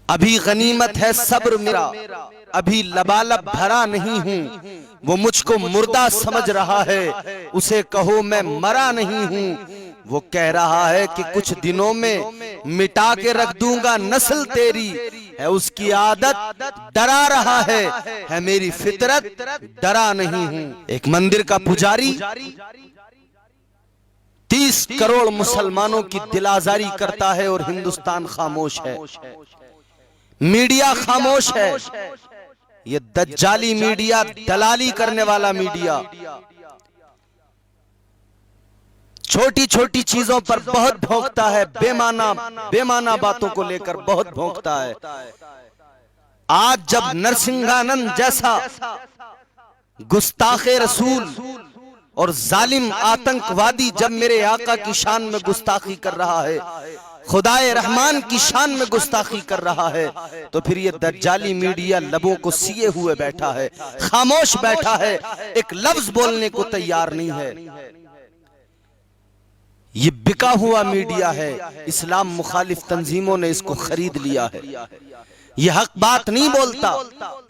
अभी गनीमत है सब्र मेरा, अभी लबालब भरा नहीं हूँ। वो मुझको मुर्दा समझ रहा है, उसे कहो मैं मरा नहीं हूँ। वो कह रहा है कि कुछ दिनों में मिटा के रख दूंगा नस्ल तेरी, है उसकी आदत डरा रहा है मेरी फितरत डरा नहीं हूँ। एक मंदिर का पुजारी 30 करोड़ मुसलमानों की दिलाजारी करता है और हिंदुस्तान खामोश है, मीडिया खामोश है। ये दज्जाली मीडिया, दलाली करने वाला मीडिया, छोटी छोटी चीजों पर बहुत भौंकता है, बेमाना बातों को लेकर बहुत भौंकता है। आज जब नरसिंहानंद जैसा गुस्ताखे रसूल और जालिम आतंकवादी जब मेरे आका की शान में गुस्ताखी कर रहा है, खुदाए रहमान की शान में गुस्ताखी कर रहा है, तो फिर ये दज्जाली मीडिया लबों को सिए हुए बैठा है, खामोश बैठा है, एक लफ्ज बोलने को तैयार नहीं है। ये बिका हुआ मीडिया है, इस्लाम मुखालिफ तंजीमों ने इसको खरीद लिया है। ये हक बात नहीं बोलता,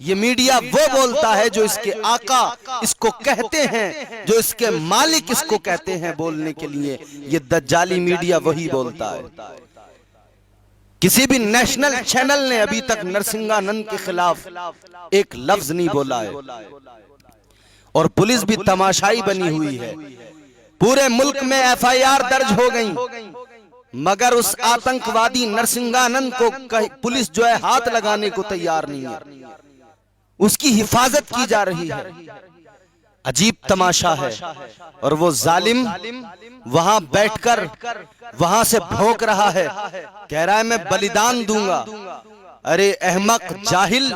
ये मीडिया वो बोलता है जो इसके आका इसको कहते हैं, जो इसके मालिक इसको कहते हैं बोलने के लिए। ये दज्जाली मीडिया वही बोलता है। किसी भी नेशनल चैनल ने अभी तक नरसिंहानंद के खिलाफ एक लफ्ज नहीं बोला है, और पुलिस भी तमाशाई बनी हुई है। पूरे मुल्क में FIR दर्ज हो गई, मगर उस आतंकवादी नरसिंहानंद को पुलिस जो है हाथ लगाने को तैयार नहीं है, उसकी हिफाजत की जा रही है। अजीब तमाशा है। और वो जालिम वहां बैठकर वहां से भौंक रहा है, कह रहा है मैं बलिदान दूंगा। अरे अहमक जाहिल,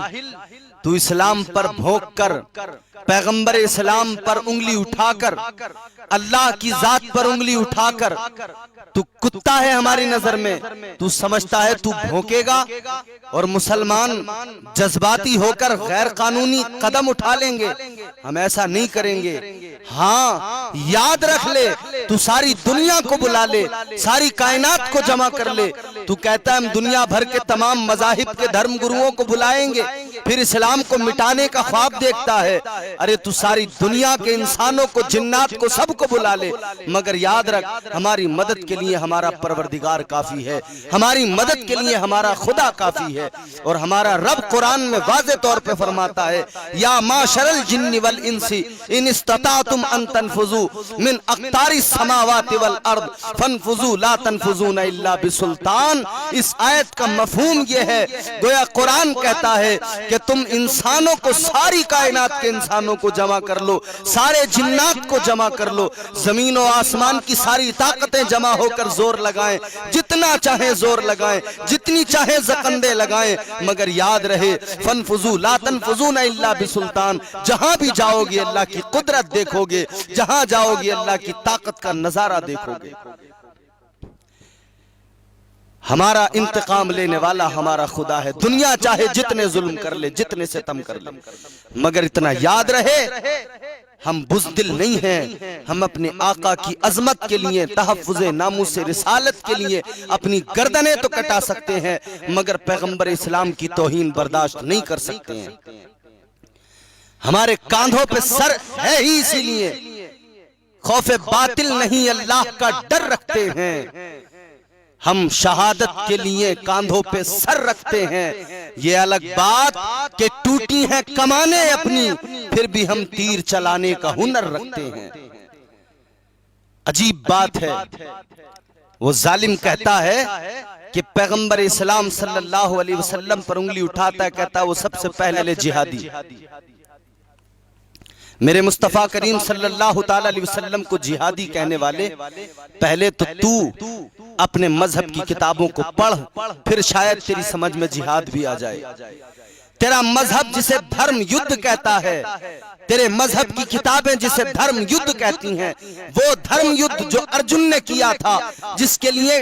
तू इस्लाम पर भौंक कर, पैगंबर इस्लाम पर उंगली उठाकर, अल्लाह की जात पर उंगली उठाकर, तू कुत्ता है हमारी नजर में। तू समझता है तू भौंकेगा और मुसलमान जज्बाती होकर गैर कानूनी कदम उठा लेंगे? हम ऐसा नहीं करेंगे। हाँ, याद रख ले, तू सारी दुनिया को बुला ले, सारी कायनात को जमा कर ले। तू कहता है हम दुनिया भर के तमाम मजाहिब के धर्म गुरुओं को बुलाएंगे, फिर इस्लाम को मिटाने का ख्वाब देखता है। अरे तू सारी दुनिया के इंसानों को, जिन्नात को, सबको बुला ले, मगर याद रख हमारी मदद के लिए हमारा परवरदिगार काफी है, हमारी मदद के लिए हमारा खुदा काफी है। और हमारा रब कुरान में वाज़े तौर पे फरमाता है, या माशरल जिन्नि वल इंसी इन इस्ततातुम अन तनफुजू मिन अक़तारिस समावाति वल अर्द फनफुजू ला तनफुजूना इल्ला बिसुल्तान। इस आयत का मफहूम ये है, गोया कुरान कहता है कि तुम इंसानों को, सारी कायनात के इंसानों को जमा कर लो, सारे जिन्नात को जमा कर लो, जमीन और आसमान की सारी ताकतें जमा होकर जोर लगाएं, जितना चाहे जोर लगाएं, जितनी चाहे जकंदे लगाएं, मगर याद रहे फनफुजू ला तनफुजूना इल्ला बिसुल्तान। जहां भी जाओगे अल्लाह की कुदरत देखोगे, जहां जाओगे अल्लाह की ताकत का नजारा देखोगे। हमारा इंतकाम लेने वाला हमारा खुदा है। दुनिया चाहे जितने जुल्म कर ले, जितने सितम कर ले, मगर इतना याद रहे हम बुज़दिल नहीं हैं। हम अपने आका की अजमत के लिए, तहफ़्फ़ुज़े नामूसे रिसालत के लिए अपनी गर्दनें तो कटा सकते हैं, मगर पैगंबर इस्लाम की तौहीन बर्दाश्त नहीं कर सकते हैं। हमारे कांधों पे सर है ही इसीलिए खौफे बातिल नहीं, अल्लाह का डर रखते हैं। हम शहादत के लिए कांधों पे सर रखते हैं। ये अलग बात कि टूटी हैं कमाने अपनी, फिर भी हम तीर चलाने का हुनर रखते हैं। अजीब बात है। वो जालिम कहता है कि पैगंबर इस्लाम सल्लल्लाहु अलैहि वसल्लम पर उंगली उठाता है, कहता है वो सबसे पहले जिहादी। मेरे मुस्तफ़ा करीम सल्लल्लाहु ताला अलैहि वसल्लम को जिहादी कहने वाले, पहले तो तू अपने मजहब की किताबों को पढ़, फिर शायद तेरी समझ में जिहाद भी आ जाए। तेरा मजहब जिसे धर्म युद्ध कहता है, तेरे मजहब की किताबें जिसे धर्म युद्ध कहती हैं, वो धर्म युद्ध जो अर्जुन ने किया था, जिसके लिए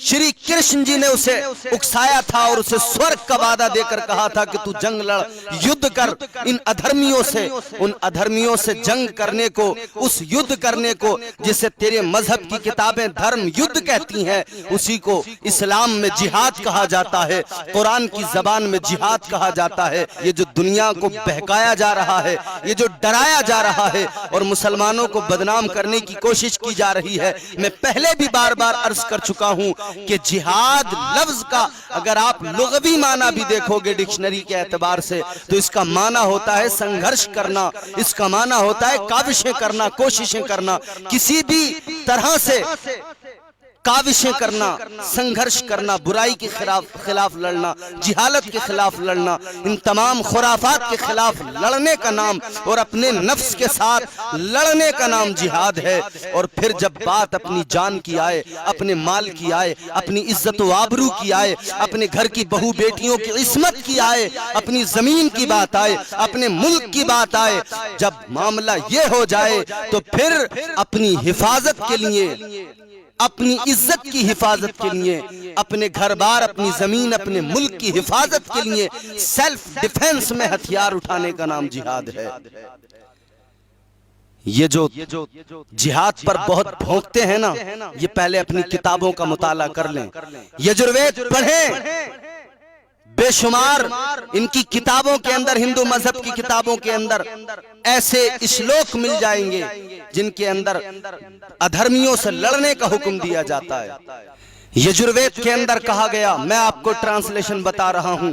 श्री कृष्ण जी ने उसे उकसाया था और उसे स्वर्ग का वादा देकर कहा था कि तू जंग लड़, युद्ध कर इन अधर्मियों से, उन अधर्मियों से जंग करने को, उस युद्ध करने को जिसे तेरे मजहब की किताबें धर्म युद्ध कहती हैं, उसी को इस्लाम में जिहाद कहा जाता है, कुरान की जबान में जिहाद कहा जाता है। ये जो दुनिया को बहकाया जा रहा है, ये जो डराया जा रहा है और मुसलमानों को बदनाम करने की कोशिश की जा रही है, मैं पहले भी बार बार अर्ज कर चुका हूं कि जिहाद लफ्ज का अगर आप लुग़वी माना भी देखोगे डिक्शनरी के एतबार से, तो इसका माना होता है संघर्ष करना, इसका माना होता है काविशें करना, कोशिशें करना, किसी भी तरह से काविशें करना, संघर्ष करना, बुराई के खिलाफ लड़ना, जिहालत के खिलाफ लड़ना, इन तमाम खुराफात के खिलाफ लड़ने का नाम और अपने नफ्स के साथ लड़ने का नाम जिहाद है। और फिर जब बात अपनी जान की आए, अपने माल की आए, अपनी इज्जत व आबरू की आए, अपने घर की बहू बेटियों की इस्मत की आए, अपनी जमीन की बात आए, अपने मुल्क की बात आए, जब मामला ये हो जाए तो फिर अपनी हिफाजत के लिए, अपनी इज्जत की हिफाजत के लिए, अपने घर बार, अपनी जमीन, अपने मुल्क की हिफाजत के लिए सेल्फ डिफेंस में हथियार उठाने का नाम जिहाद है। ये जो जिहाद पर बहुत भौंकते हैं ना, ये पहले अपनी किताबों का मुताला कर लें, यजुर्वेद पढ़ें। बेशुमार इनकी किताबों के अंदर, हिंदू मजहब की किताबों के अंदर ऐसे श्लोक मिल जाएंगे जिनके अंदर अधर्मियों से लड़ने का हुक्म दिया जाता है। यजुर्वेद के अंदर कहा गया, मैं आपको ट्रांसलेशन बता रहा हूं,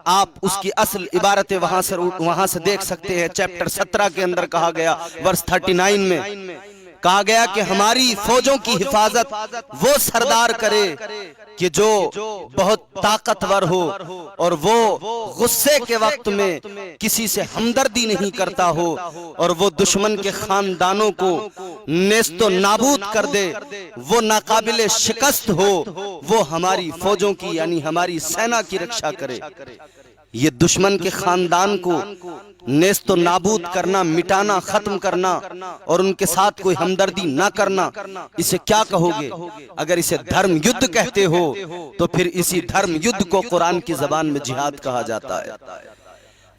आप उसकी असल इबारतें वहां से देख सकते हैं। चैप्टर 17 के अंदर कहा गया, वर्स 39 में कहा गया कि हमारी फौजों की हिफाजत वो सरदार करे कि जो बहुत ताकतवर हो और वो गुस्से के वक्त में किसी से हमदर्दी नहीं करता हो और वो दुश्मन के खानदानों को नेस्तो नाबूद कर दे, वो नाकाबिले शिकस्त हो, वो हमारी फौजों की यानी हमारी सेना की रक्षा करे। ये दुश्मन के खानदान को नेस्तो नाबूद करना, मिटाना, खत्म करना और उनके साथ कोई हमदर्दी ना करना, इसे क्या कहोगे? अगर इसे धर्म युद्ध कहते हो तो फिर इसी धर्म युद्ध को कुरान की जबान में जिहाद कहा जाता है।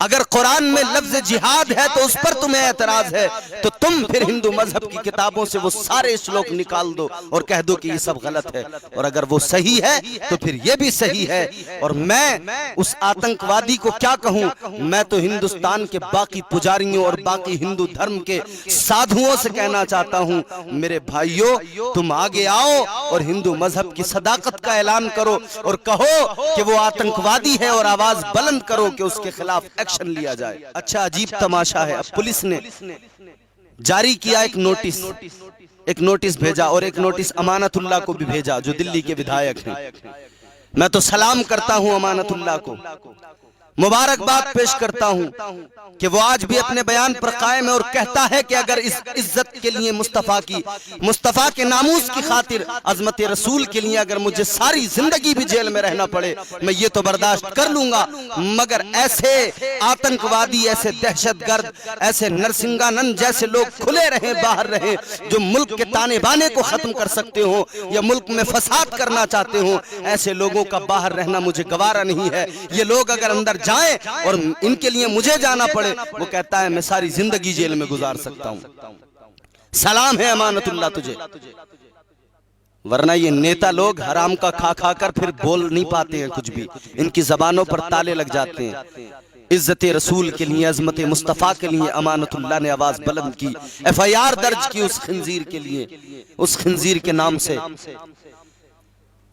अगर कुरान में लफ्ज जिहाद है तो उस पर तुम्हें एतराज है, तो तुम फिर हिंदू मजहब की किताबों से वो सारे श्लोक निकाल दो और कह दो कि ये सब गलत है। और अगर वो सही है तो फिर ये भी सही है। और मैं उस आतंकवादी को क्या कहूं? मैं तो हिंदुस्तान के बाकी पुजारियों और बाकी हिंदू धर्म के साधुओं से कहना चाहता हूं, मेरे भाइयों, तुम आगे आओ और हिंदू मजहब की सदाकत का ऐलान करो और कहो कि वो आतंकवादी है और आवाज बुलंद करो कि उसके खिलाफ एक्शन लिया जाए। अच्छा, अजीब तमाशा है, अब पुलिस ने जारी किया एक नोटिस भेजा और एक नोटिस अमानतुल्लाह को भी भेजा जो दिल्ली के विधायक हैं। मैं तो सलाम करता हूं अमानतुल्लाह को, मुबारकबाद पेश करता हूं कि वो आज भी अपने बयान पर कायम है और कहता है कि अगर इस इज्जत के लिए, मुस्तफा के नामूस की खातिर, अजमत रसूल के लिए अगर मुझे सारी जिंदगी भी जेल में रहना पड़े, मैं ये तो बर्दाश्त कर लूंगा, मगर ऐसे आतंकवादी, ऐसे दहशतगर्द, ऐसे नरसिंहानंद जैसे लोग खुले रहें, बाहर रहें, जो मुल्क के ताने बाने को खत्म कर सकते हो या मुल्क में फसाद करना चाहते हो, ऐसे लोगों का बाहर रहना मुझे गवारा नहीं है। ये लोग अगर अंदर जाएं और इनके लिए मुझे जाना पड़े, वो कहता है मैं सारी जिंदगी जेल में गुजार सकता हूं। सलाम है अमानतुल्लाह तुझे। वरना ये नेता लोग हराम का खा खा कर फिर बोल नहीं पाते हैं कुछ भी, इनकी जबानों पर ताले लग जाते हैं। इज्जत रसूल के लिए, अजमत मुस्तफा के लिए अमानतुल्लाह ने आवाज बुलंद की, FIR दर्ज की उस खिंजीर के लिए, उस खिंजीर के नाम से।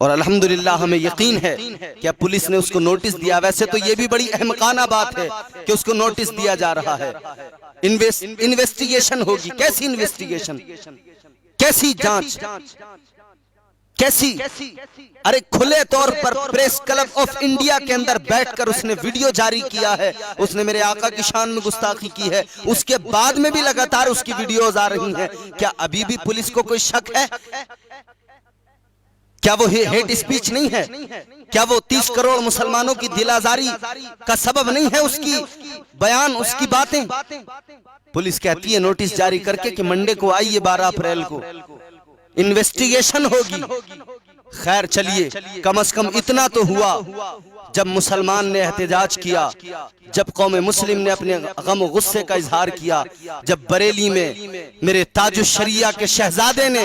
और अल्हम्दुलिल्लाह हमें यकीन है कि पुलिस ने उसको नोटिस दिया। वैसे तो ये भी बड़ी अहमकाना बात है कि उसको नोटिस दिया जा रहा है। इन्वेस्टिगेशन होगी, कैसी इन्वेस्टिगेशन, कैसी जांच, कैसी? अरे खुले तौर पर प्रेस क्लब ऑफ इंडिया के अंदर बैठकर उसने वीडियो जारी किया है, उसने मेरे आका की शान में गुस्ताखी की है, उसके बाद में भी लगातार उसकी वीडियोज आ रही हैं। क्या अभी भी पुलिस को कोई शक है? क्या वो हेट स्पीच नहीं है? क्या वो 30 करोड़ मुसलमानों की दिल आजारी का सबब नहीं है उसकी बयान, उसकी बातें? पुलिस कहती है नोटिस जारी करके कि मंडे को आइए, 12 अप्रैल को इन्वेस्टिगेशन होगी। खैर चलिए, कम से कम इतना तो हुआ जब मुसलमान ने एहतजाज किया, जब कौम मुस्लिम ने अपने गम गुस्से का इजहार किया, जब बरेली में मेरे ताजुश शरिया के शहजादे ने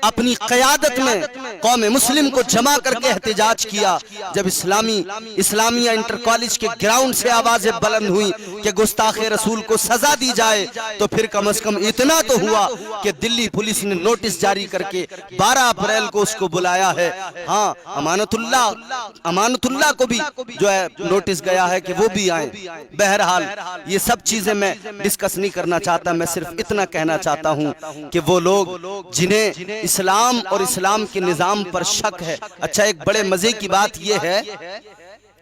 अपनी क़यादत में कौम मुस्लिम को जमा करके एहतजाज किया, जब इस्लामिया इंटर कॉलेज के ग्राउंड से आवाजें बुलंद हुई कि गुस्ताखे रसूल को सजा दी जाए, तो फिर कम से कम इतना तो हुआ कि दिल्ली पुलिस ने नोटिस जारी करके 12 अप्रैल को उसको बुलाया है। हाँ, अमानतुल्लाह को भी जो है नोटिस गया है कि वो भी आए। बहरहाल ये सब चीजें मैं डिस्कस नहीं करना चाहता, मैं सिर्फ इतना कहना चाहता हूं कि वो लोग जिन्हें इस्लाम और इस्लाम के निजाम पर शक है। अच्छा, एक बड़े मजे की बात यह है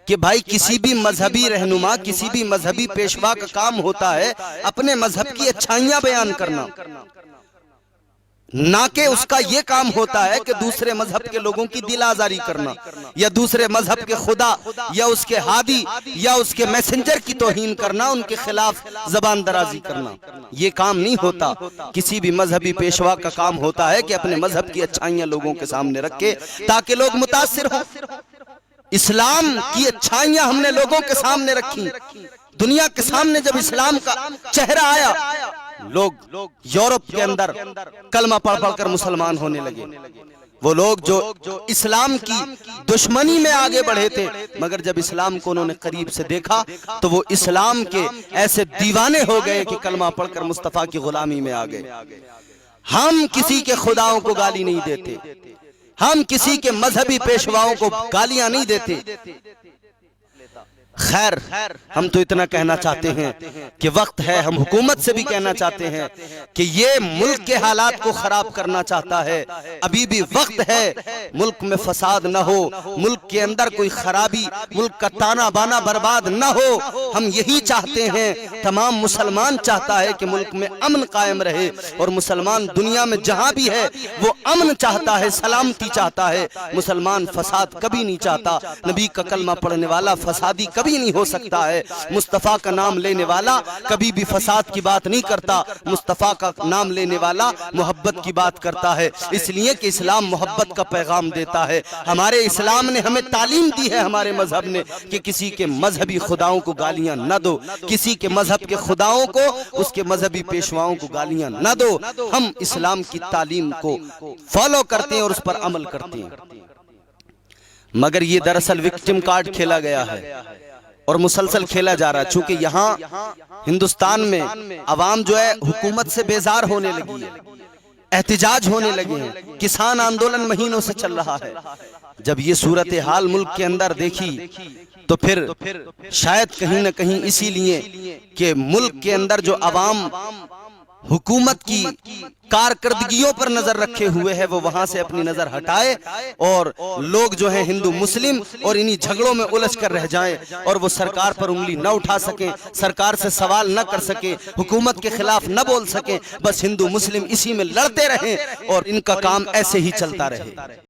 कि भाई किसी भी मजहबी रहनुमा, किसी भी मजहबी पेशवा का काम होता है अपने मजहब की अच्छाइयां बयान करना, ना कि उसका यह काम होता है कि दूसरे मजहब के लोगों की दिल आजारी करना, या दूसरे मजहब के खुदा या उसके हादी या उसके मैसेंजर की तौहीन करना, उनके खिलाफ जबान दराजी करना। ये काम नहीं होता। किसी भी मजहबी पेशवा का काम होता है कि अपने मजहब की अच्छाइयां लोगों के सामने रखे ताकि लोग मुतासिर हो। इस्लाम की अच्छाइयां हमने लोगों के सामने रखी। दुनिया के सामने जब इस्लाम का चेहरा आया, लोग यूरोप के अंदर कलमा पढ़ पढ़कर मुसलमान होने लगे। वो लोग जो इस्लाम की दुश्मनी में आगे बढ़े थे, मगर जब इस्लाम को उन्होंने करीब से देखा तो वो इस्लाम के ऐसे दीवाने हो गए कि कलमा पढ़कर मुस्तफा की गुलामी में आ गए। हम किसी के खुदाओं को गाली नहीं देते, हम किसी के मजहबी पेशवाओं को गालियां नहीं देते। खैर, हम तो इतना कहना चाहते हैं कि वक्त है, हम हुकूमत से भी कहना चाहते हैं कि ये मुल्क के हालात को खराब करना चाहता है। अभी भी वक्त है, मुल्क में फसाद न हो, मुल्क के अंदर कोई खराबी, मुल्क का ताना बाना बर्बाद न हो। हम यही चाहते हैं, तमाम मुसलमान चाहता है कि मुल्क में अमन कायम रहे, और मुसलमान दुनिया में जहां भी है वो अमन चाहता है, सलामती चाहता है। मुसलमान फसाद कभी नहीं चाहता। नबी का कलमा पढ़ने वाला फसादी कभी नहीं हो सकता है। मुस्तफा का नाम लेने वाला कभी भी फसाद की बात नहीं करता। मुस्तफा का नाम लेने वाला मोहब्बत की बात करता है, इसलिए कि इस्लाम मोहब्बत का पैगाम देता है। हमारे इस्लाम ने हमें तालीम दी है, हमारे मजहब ने, कि किसी के मजहबी खुदाओं को गालियां न दो, किसी के मजहब के खुदाओं को, उसके मजहबी पेशवाओं को गालियां न दो। हम इस्लाम की तालीम को फॉलो करते हैं और उस पर अमल करते हैं। मगर ये दरअसल विक्टिम कार्ड खेला गया है और मुसलसल खेला जा रहा है। चूंकि यहाँ हिंदुस्तान में अवाम जो है हुकूमत से बेजार होने लगी है, एहतिजाज होने लगे हैं, किसान आंदोलन महीनों से चल रहा है। जब ये सूरत हाल मुल्क के अंदर देखी तो फिर शायद कहीं न कहीं इसीलिए कि मुल्क के अंदर जो अवाम हुकूमत की कारकर्दगियों पर नजर रखे हुए है, वो वहां से अपनी नजर हटाए और लोग जो है हिंदू मुस्लिम और इन्हीं झगड़ों में उलझ कर रह जाएं और वो सरकार पर उंगली न उठा सके, सरकार से सवाल न कर सके, हुकूमत के खिलाफ न बोल सके, बस हिंदू मुस्लिम इसी में लड़ते रहें और इनका काम ऐसे ही चलता रहे।